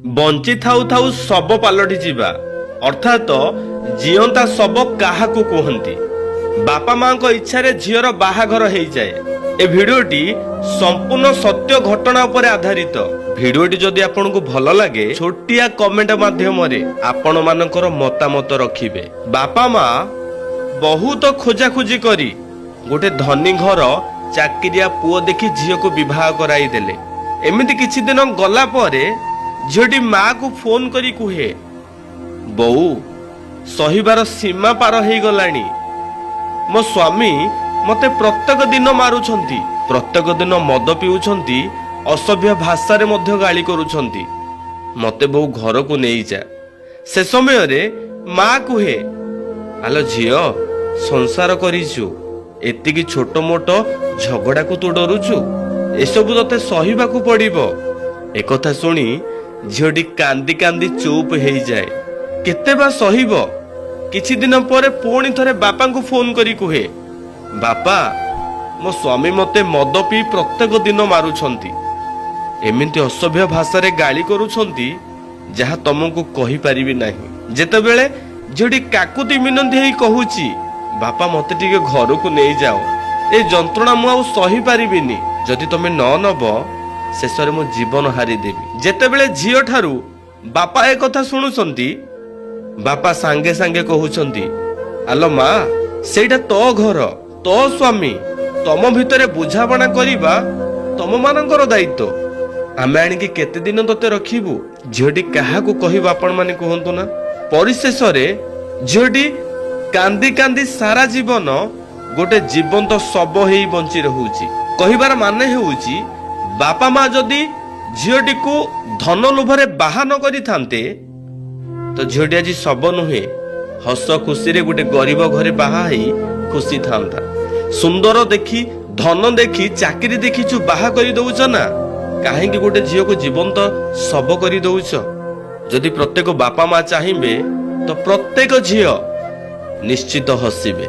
Bunchy थाउ थाउ शब पलटि जिबा अर्थात जीवंता शब काहाकू कहंती। बापा माँ को इच्छा रे झीर बाहाघर हो जाए। ए भिडियोटी संपूर्ण सत्य घटना उपर आधारित। भिडियोटी जदि आपन को भल लगे छोटिया कमेंट माध्यम रे आपण मानकर मतामत रखिबे। बापा माँ बहुत खोजाखोजी करी गोटे धनी घर चाकिरिया पुओ देखि झील को विवाह कराई देले। एमिति किछि दिन गला परे झीटी माँ को फोन करी कुहे, बऊ सहीबार सीमा पार हो गलानी। मो स्वामी मते प्रत्येक दिन मारुछंती, प्रत्येक दिन मद पिउछंती, असभ्य भाषा रे मध्य गाली करूछंती। मते बहु घर को नहीं जा। से समय रे माँ कुहे, आलो झियो संसार करिछु, एतिकी छोट मोट झगड़ा को तू डरुछु, एसबु तते सहीबा को पड़िबो। एकथा सुनी झीटी कांदी कांदी चुप हो जाए। केते बा सहीबो। किछि दिन परे पुणी थरे बापा को फोन करी कुहे, बापा मो स्वामी मते मद पी प्रत्येक दिन मारुछंती, एमिति असभ्य भाषा रे गाली करूछंती जहा तुमको कहि परिबी नाही। जेतेबेले झीटी काकुति मिनंती हेई कहूची, बापा मते टिके घर को नहीं जाओ, ए जंत्रणा मु आ सही पारिबिनी, जदि तमे न नब शेषरे मो जीवन हारी देबी। जेतेबेले झियो ठारू बापा ए कथा सुनुछंती, बापा सांगे सांगे कहउछंती, आलो माँ सेटा तो घर तो स्वामी, तम भितरे बुझापणा करिबा तम मानकर दायित्व। आमे आनिकी केते दिन तते रखिबु। झियोटी काहाकू कहिबा आपण माने कहंतु ना। परिशेष रे झियोटी कांदी कांदी सारा जीवन गोटे जीवंत शब हेई बंची रहूची। कहिबार माने हेउची, बापा माँ जदि झियोटी को धन लोभरे बाहा न करि थांते तो झियोटी आज शब नुहे, हस खुशी रे गोटे गरीब घरे बाहा हेई खुशी थांता। सुंदर देखी धन देखी चाकरी देखी छु बाहा करी दउछ ना, काहे कि गोटे झियो को जीवंत शब करी दउछ। जदि प्रत्येक बापा माँ चाहिए तो प्रत्येक झियो निश्चित हसिबे।